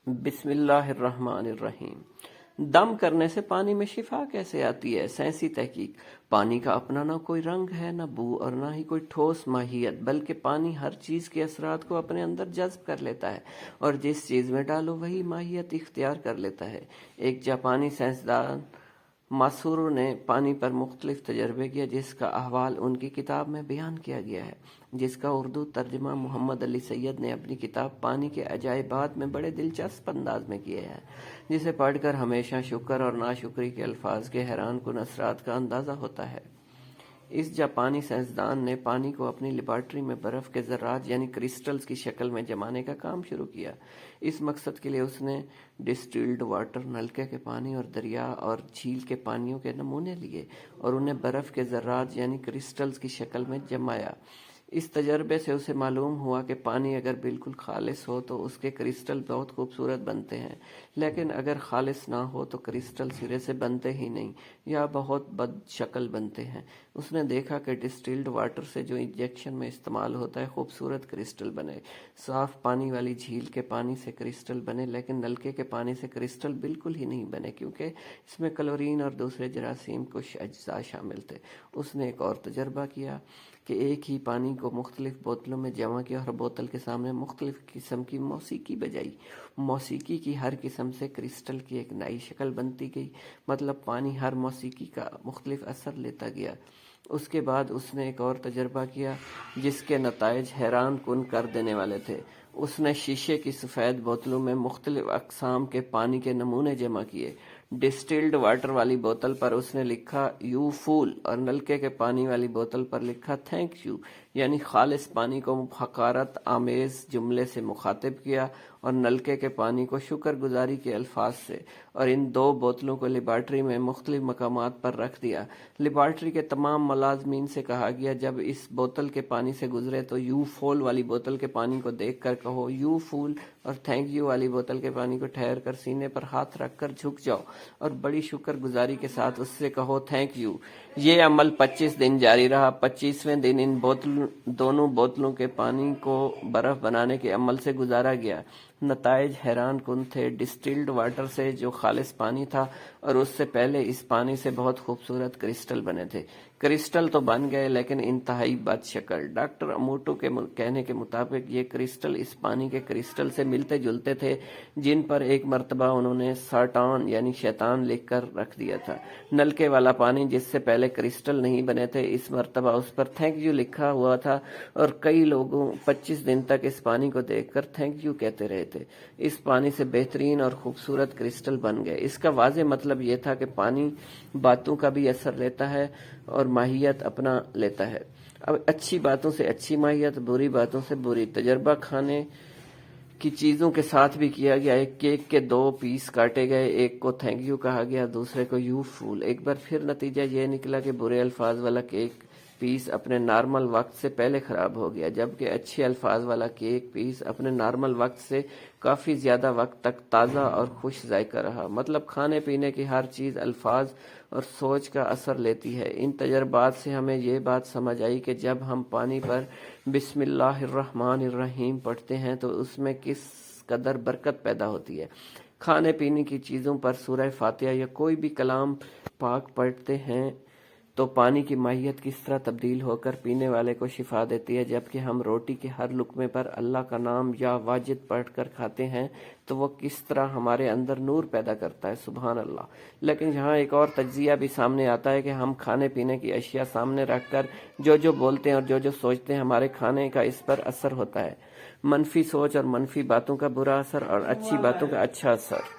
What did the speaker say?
بسم اللہ الرحمن الرحیم۔ دم کرنے سے پانی میں شفا کیسے آتی ہے؟ سائنسی تحقیق۔ پانی کا اپنا نہ کوئی رنگ ہے، نہ بو اور نہ ہی کوئی ٹھوس ماہیت، بلکہ پانی ہر چیز کے اثرات کو اپنے اندر جذب کر لیتا ہے اور جس چیز میں ڈالو وہی ماہیت اختیار کر لیتا ہے۔ ایک جاپانی سائنسدان ماسورو نے پانی پر مختلف تجربے کیا جس کا احوال ان کی کتاب میں بیان کیا گیا ہے، جس کا اردو ترجمہ محمد علی سید نے اپنی کتاب پانی کے عجائبات میں بڑے دلچسپ انداز میں کیا ہے، جسے پڑھ کر ہمیشہ شکر اور ناشکری کے الفاظ کے حیران کن اثرات کا اندازہ ہوتا ہے۔ اس جاپانی سائنسدان نے پانی کو اپنی لیبارٹری میں برف کے ذرات یعنی کرسٹلز کی شکل میں جمانے کا کام شروع کیا۔ اس مقصد کے لیے اس نے ڈسٹلڈ واٹر، نلکے کے پانی اور دریا اور جھیل کے پانیوں کے نمونے لیے اور انہیں برف کے ذرات یعنی کرسٹلز کی شکل میں جمایا۔ اس تجربے سے اسے معلوم ہوا کہ پانی اگر بالکل خالص ہو تو اس کے کرسٹل بہت خوبصورت بنتے ہیں، لیکن اگر خالص نہ ہو تو کرسٹل سرے سے بنتے ہی نہیں یا بہت بد شکل بنتے ہیں۔ اس نے دیکھا کہ ڈسٹلڈ واٹر سے جو انجیکشن میں استعمال ہوتا ہے خوبصورت کرسٹل بنے، صاف پانی والی جھیل کے پانی سے کرسٹل بنے، لیکن نلکے کے پانی سے کرسٹل بالکل ہی نہیں بنے کیونکہ اس میں کلورین اور دوسرے جراثیم کش اجزاء شامل تھے۔ اس نے ایک اور تجربہ کیا کہ ایک ہی پانی کو مختلف بوتلوں میں جمع کیا اور بوتل کے سامنے مختلف قسم کی موسیقی بجائی۔ موسیقی کی ہر قسم سے کرسٹل کی ایک نئی شکل بنتی گئی، مطلب پانی ہر موسیقی کا مختلف اثر لیتا گیا۔ اس کے بعد اس نے ایک اور تجربہ کیا جس کے نتائج حیران کن کر دینے والے تھے۔ اس نے شیشے کی سفید بوتلوں میں مختلف اقسام کے پانی کے نمونے جمع کیے۔ ڈسٹلڈ واٹر والی بوتل پر اس نے لکھا یو فول اور نلکے کے پانی والی بوتل پر لکھا تھینک یو، یعنی خالص پانی کو حقارت آمیز جملے سے مخاطب کیا اور نلکے کے پانی کو شکر گزاری کے الفاظ سے، اور ان دو بوتلوں کو لیبارٹری میں مختلف مقامات پر رکھ دیا۔ لیبارٹری کے تمام ملازمین سے کہا گیا جب اس بوتل کے پانی سے گزرے تو یو فول والی بوتل کے پانی کو دیکھ کر کہو یو فول، اور تھینک یو والی بوتل کے پانی کو ٹھہر کر سینے پر ہاتھ رکھ کر جھک جاؤ اور بڑی شکر گزاری کے ساتھ اس سے کہو تھینک یو۔ یہ عمل 25 دن جاری رہا۔ 25ویں دن ان دونوں بوتلوں کے پانی کو برف بنانے کے عمل سے گزارا گیا۔ نتائج حیران کن تھے۔ ڈسٹلڈ واٹر سے جو خالص پانی تھا اور اس سے پہلے اس پانی سے بہت خوبصورت کرسٹل بنے تھے۔ کرسٹل تو بن گئے لیکن انتہائی بد شکل۔ ڈاکٹر اموٹو کے کہنے کے مطابق یہ کرسٹل اس پانی کے کرسٹل سے ملتے جلتے تھے جن پر ایک مرتبہ انہوں نے ساٹان یعنی شیطان لکھ کر رکھ دیا تھا۔ نلکے والا پانی جس سے پہلے کرسٹل نہیں بنے تھے، اس مرتبہ اس پر تھینک یو لکھا ہوا تھا اور کئی لوگوں 25 دن تک اس پانی کو دیکھ کر تھینک یو کہتے رہے تھے۔ اس پانی سے بہترین اور خوبصورت کرسٹل بن گئے۔ اس کا واضح مطلب یہ تھا کہ پانی باتوں کا بھی اثر لیتا ہے اور ماہیت اپنا لیتا ہے۔ اب اچھی باتوں سے اچھی ماہیت، بری باتوں سے بری۔ تجربہ کھانے کی چیزوں کے ساتھ بھی کیا گیا۔ ایک کیک کے 2 پیس کاٹے گئے، ایک کو تھینک یو کہا گیا، دوسرے کو یو فول۔ ایک بار پھر نتیجہ یہ نکلا کہ برے الفاظ والا کیک پیس اپنے نارمل وقت سے پہلے خراب ہو گیا، جبکہ اچھے الفاظ والا کیک پیس اپنے نارمل وقت سے کافی زیادہ وقت تک تازہ اور خوش ذائقہ رہا۔ مطلب کھانے پینے کی ہر چیز الفاظ اور سوچ کا اثر لیتی ہے۔ ان تجربات سے ہمیں یہ بات سمجھ آئی کہ جب ہم پانی پر بسم اللہ الرحمن الرحیم پڑھتے ہیں تو اس میں کس قدر برکت پیدا ہوتی ہے۔ کھانے پینے کی چیزوں پر سورہ فاتحہ یا کوئی بھی کلام پاک پڑھتے ہیں تو پانی کی ماہیت کس طرح تبدیل ہو کر پینے والے کو شفا دیتی ہے، جبکہ ہم روٹی کے ہر لقمے پر اللہ کا نام یا واجد پڑھ کر کھاتے ہیں تو وہ کس طرح ہمارے اندر نور پیدا کرتا ہے۔ سبحان اللہ۔ لیکن یہاں ایک اور تجزیہ بھی سامنے آتا ہے کہ ہم کھانے پینے کی اشیاء سامنے رکھ کر جو بولتے ہیں اور جو سوچتے ہیں، ہمارے کھانے کا اس پر اثر ہوتا ہے۔ منفی سوچ اور منفی باتوں کا برا اثر اور اچھی باتوں کا اچھا اثر۔